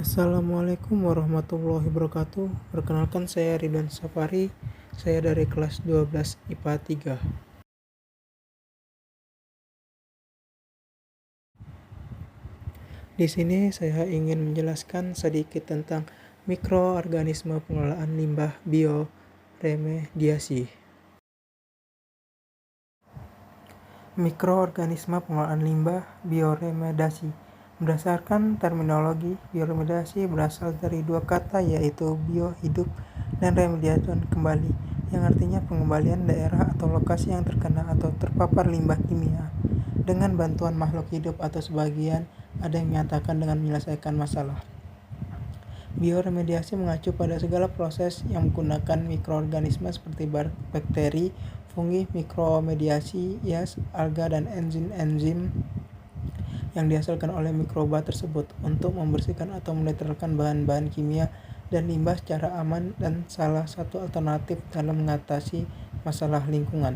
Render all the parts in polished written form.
Assalamualaikum warahmatullahi wabarakatuh. Perkenalkan saya Ridwan Safari. Saya dari kelas 12 IPA 3. Di sini saya ingin menjelaskan sedikit tentang mikroorganisme pengelolaan limbah bioremediasi. Mikroorganisme pengelolaan limbah bioremediasi. Berdasarkan terminologi, bioremediasi berasal dari dua kata yaitu bio hidup dan remediation kembali, yang artinya pengembalian daerah atau lokasi yang terkena atau terpapar limbah kimia dengan bantuan makhluk hidup atau sebagian ada yang menyatakan dengan menyelesaikan masalah. Bioremediasi mengacu pada segala proses yang menggunakan mikroorganisme seperti bakteri, fungi, mikromediasi, alga, dan enzim-enzim yang dihasilkan oleh mikroba tersebut untuk membersihkan atau menetralkan bahan-bahan kimia dan limbah secara aman dan salah satu alternatif dalam mengatasi masalah lingkungan.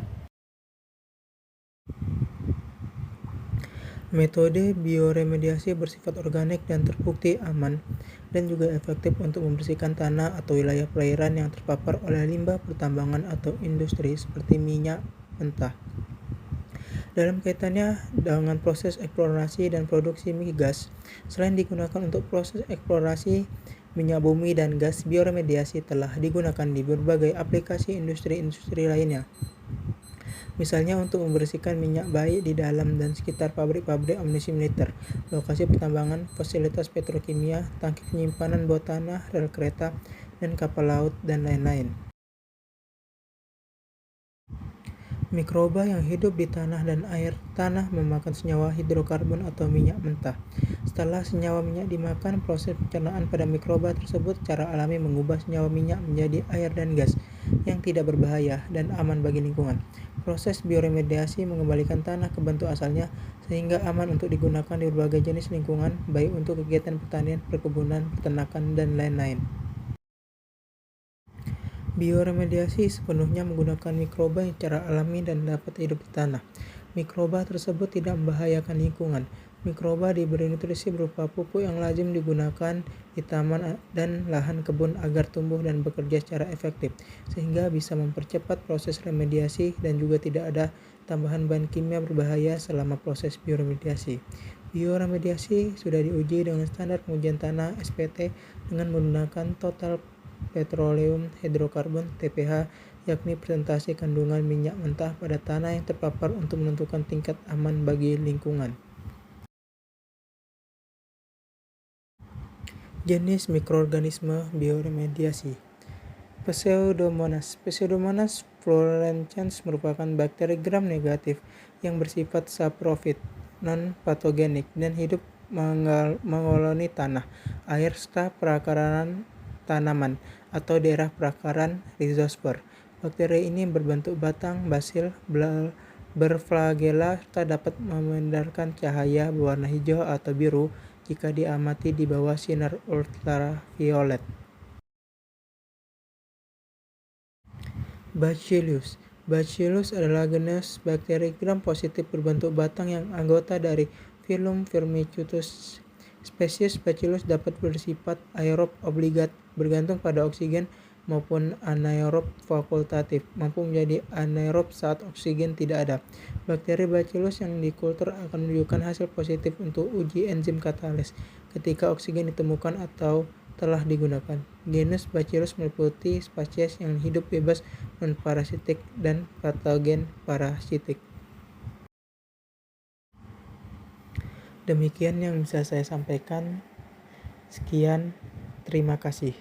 Metode bioremediasi bersifat organik dan terbukti aman dan juga efektif untuk membersihkan tanah atau wilayah perairan yang terpapar oleh limbah pertambangan atau industri seperti minyak mentah. Dalam kaitannya dengan proses eksplorasi dan produksi migas, selain digunakan untuk proses eksplorasi minyak bumi dan gas, bioremediasi telah digunakan di berbagai aplikasi industri-industri lainnya. Misalnya untuk membersihkan minyak baik di dalam dan sekitar pabrik-pabrik amunisi militer, lokasi pertambangan, fasilitas petrokimia, tangki penyimpanan bawah tanah, rel kereta, dan kapal laut, dan lain-lain. Mikroba yang hidup di tanah dan air tanah memakan senyawa hidrokarbon atau minyak mentah. Setelah senyawa minyak dimakan, proses pencernaan pada mikroba tersebut secara alami mengubah senyawa minyak menjadi air dan gas yang tidak berbahaya dan aman bagi lingkungan. Proses bioremediasi mengembalikan tanah ke bentuk asalnya sehingga aman untuk digunakan di berbagai jenis lingkungan, baik untuk kegiatan pertanian, perkebunan, peternakan, dan lain-lain. Bioremediasi sepenuhnya menggunakan mikroba yang secara alami dan dapat hidup di tanah. Mikroba tersebut tidak membahayakan lingkungan. Mikroba diberi nutrisi berupa pupuk yang lazim digunakan di taman dan lahan kebun agar tumbuh dan bekerja secara efektif, sehingga bisa mempercepat proses remediasi dan juga tidak ada tambahan bahan kimia berbahaya selama proses bioremediasi. Bioremediasi sudah diuji dengan standar pengujian tanah (SPT) dengan menggunakan total petroleum hidrokarbon (TPH), yakni presentasi kandungan minyak mentah pada tanah yang terpapar untuk menentukan tingkat aman bagi lingkungan. Jenis mikroorganisme bioremediasi. Pseudomonas fluorescens merupakan bakteri gram negatif yang bersifat saprofit, non-patogenik, dan hidup mengoloni tanah, air, serta perakaran tanaman atau daerah perakaran rhizosfer. Bakteri ini berbentuk batang basil, berflagela, serta dapat memandarkan cahaya berwarna hijau atau biru jika diamati di bawah sinar ultraviolet. Bacillus adalah genus bakteri gram positif berbentuk batang yang anggota dari filum Firmicutes. Spesies Bacillus dapat bersifat aerob obligat, bergantung pada oksigen, maupun anaerob fakultatif, mampu menjadi anaerob saat oksigen tidak ada. Bakteri Bacillus yang dikultur akan menunjukkan hasil positif untuk uji enzim katalis ketika oksigen ditemukan atau telah digunakan. Genus Bacillus meliputi spesies yang hidup bebas non-parasitik dan patogen parasitik. Demikian yang bisa saya sampaikan. Sekian, terima kasih.